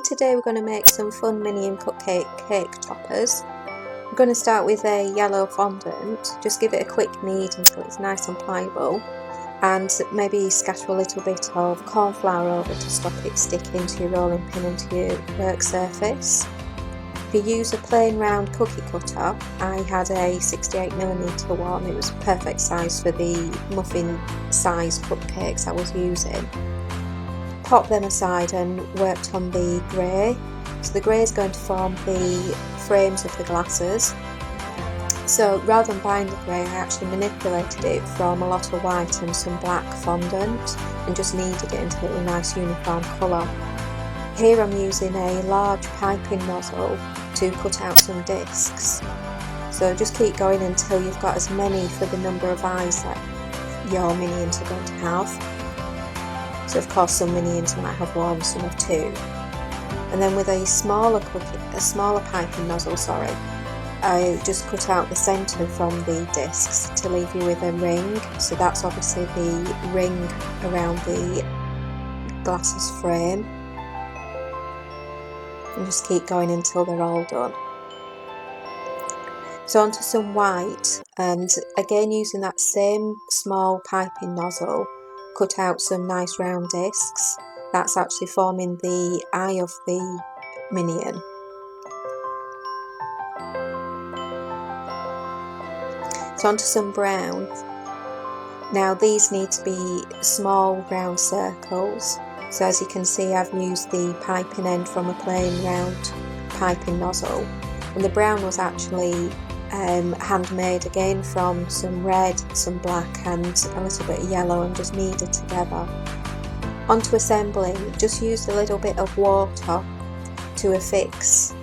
today we're going to make some fun Minion Cupcake cake toppers. We're going to start with a yellow fondant. Just give it a quick knead until it's nice and pliable, and maybe scatter a little bit of cornflour over to stop it sticking to your rolling pin and to your work surface. If you use a plain round cookie cutter, I had a 68mm one. It was perfect size for the muffin size cupcakes I was using. Pop them aside and worked on the grey. So the grey is going to form the frames of the glasses. So rather than buying the grey, I actually manipulated it from a lot of white and some black fondant and just kneaded it into a nice uniform colour. Here I'm using a large piping nozzle to cut out some discs. So just keep going until you've got as many for the number of eyes that your minions are going to have. So of course some minions might have one, some have two. And then with a smaller piping nozzle, I just cut out the centre from the discs to leave you with a ring. So that's obviously the ring around the glasses frame. And just keep going until they're all done. So onto some white, and again using that same small piping nozzle, cut out some nice round discs. That's actually forming the eye of the minion. So onto some brown. Now these need to be small round circles. So as you can see, I've used the piping end from a plain round piping nozzle, and the brown was actually handmade again from some red, some black and a little bit of yellow, and just kneaded together. Onto assembling, just used a little bit of water to affix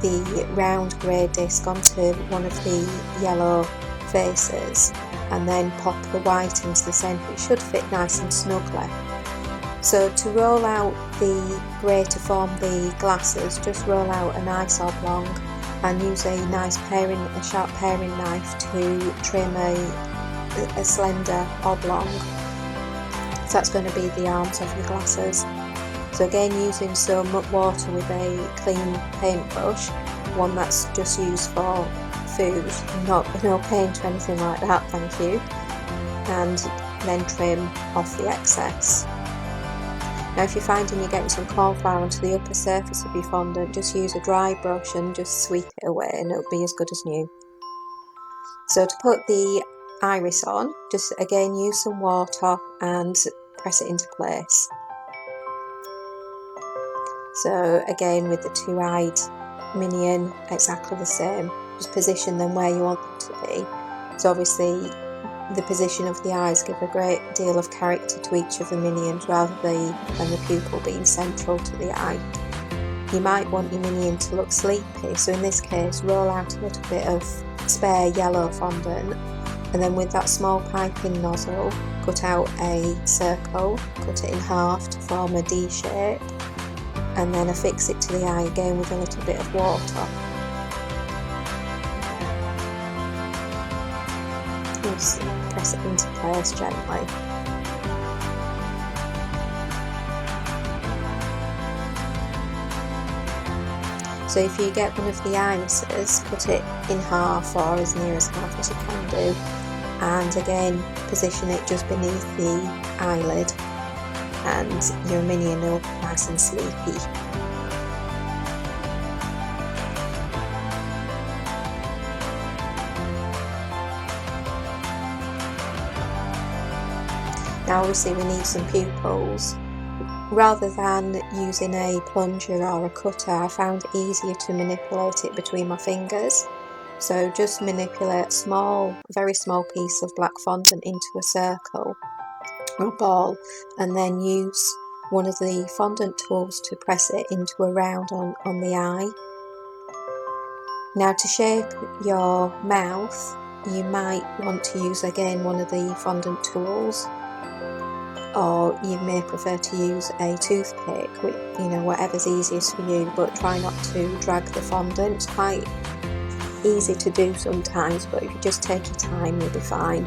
the round grey disc onto one of the yellow faces, and then pop the white into the centre. It should fit nice and snugly. So to roll out the grey to form the glasses, just roll out a nice oblong and use a sharp paring knife to trim a slender oblong. So that's going to be the arms of your glasses. So again, using some water with a clean paintbrush, one that's just used for food, no paint or anything like that, thank you, and then trim off the excess. Now if you're finding you're getting some cornflour onto the upper surface of your fondant, just use a dry brush and just sweep it away and it'll be as good as new. So to put the iris on, just again use some water and press it into place. So again with the two-eyed minion, exactly the same. Just position them where you want them to be. So obviously the position of the eyes give a great deal of character to each of the minions rather than the pupil being central to the eye. You might want your minion to look sleepy, so in this case roll out a little bit of spare yellow fondant, and then with that small piping nozzle cut out a circle, cut it in half to form a D shape, and then affix it to the eye again with a little bit of water. Just press it into place gently. So if you get one of the irises, cut it in half or as near as half as you can do, and again position it just beneath the eyelid, and your minion will look nice and sleepy. Now obviously we need some pupils. Rather than using a plunger or a cutter, I found it easier to manipulate it between my fingers. So just manipulate a very small piece of black fondant into a circle or a ball, and then use one of the fondant tools to press it into a round on the eye. Now to shape your mouth, you might want to use again one of the fondant tools, or you may prefer to use a toothpick, whatever's easiest for you, but try not to drag the fondant. It's quite easy to do sometimes, but if you just take your time you'll be fine.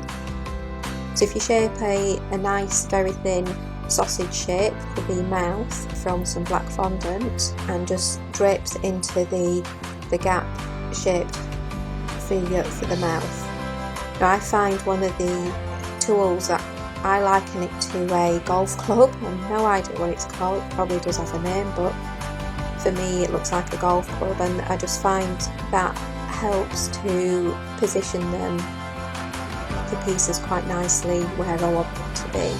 So if you shape a nice very thin sausage shape for the mouth from some black fondant and just drapes into the gap shaped for the mouth. Now I find one of the tools that I liken it to a golf club. I have no idea what it's called, it probably does have a name, but for me it looks like a golf club, and I just find that helps to position the pieces quite nicely where I want them to be.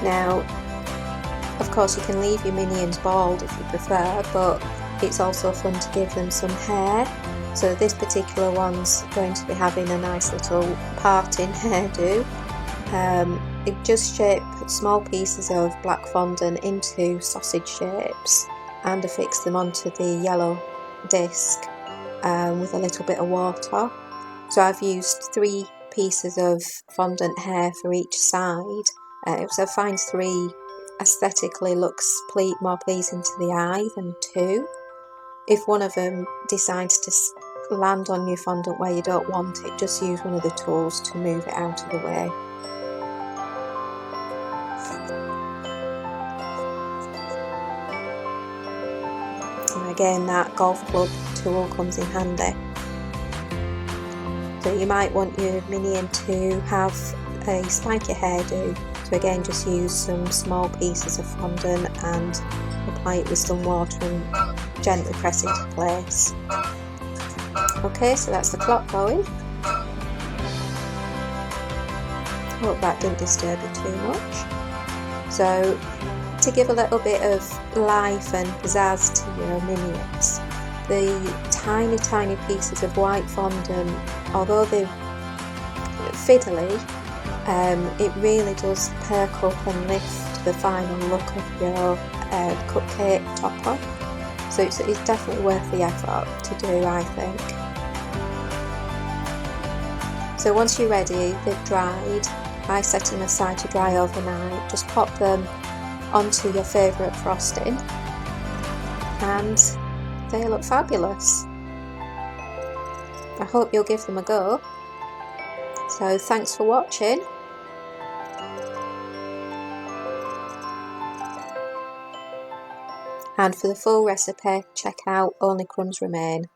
Now, of course you can leave your minions bald if you prefer, but it's also fun to give them some hair. So this particular one's going to be having a nice little parting hairdo. It just shape small pieces of black fondant into sausage shapes and affix them onto the yellow disc with a little bit of water. So I've used 3 pieces of fondant hair for each side. So I find 3 aesthetically looks more pleasing to the eye than 2. If one of them decides to land on your fondant where you don't want it, just use one of the tools to move it out of the way. And again, that golf club tool comes in handy. So you might want your minion to have a spiky hairdo. So again, just use some small pieces of fondant and apply it with some water and gently press into place. Okay, so that's the clock going. Hope that didn't disturb you too much. So to give a little bit of life and pizzazz to your minions, the tiny pieces of white fondant, although they're fiddly, it really does perk up and lift the final look of your cupcake topper. So it's definitely worth the effort to do, I think. So once you're ready, they've dried, I set them aside to dry overnight. Just pop them onto your favourite frosting and they look fabulous. I hope you'll give them a go. So thanks for watching. And for the full recipe, check out Only Crumbs Remain.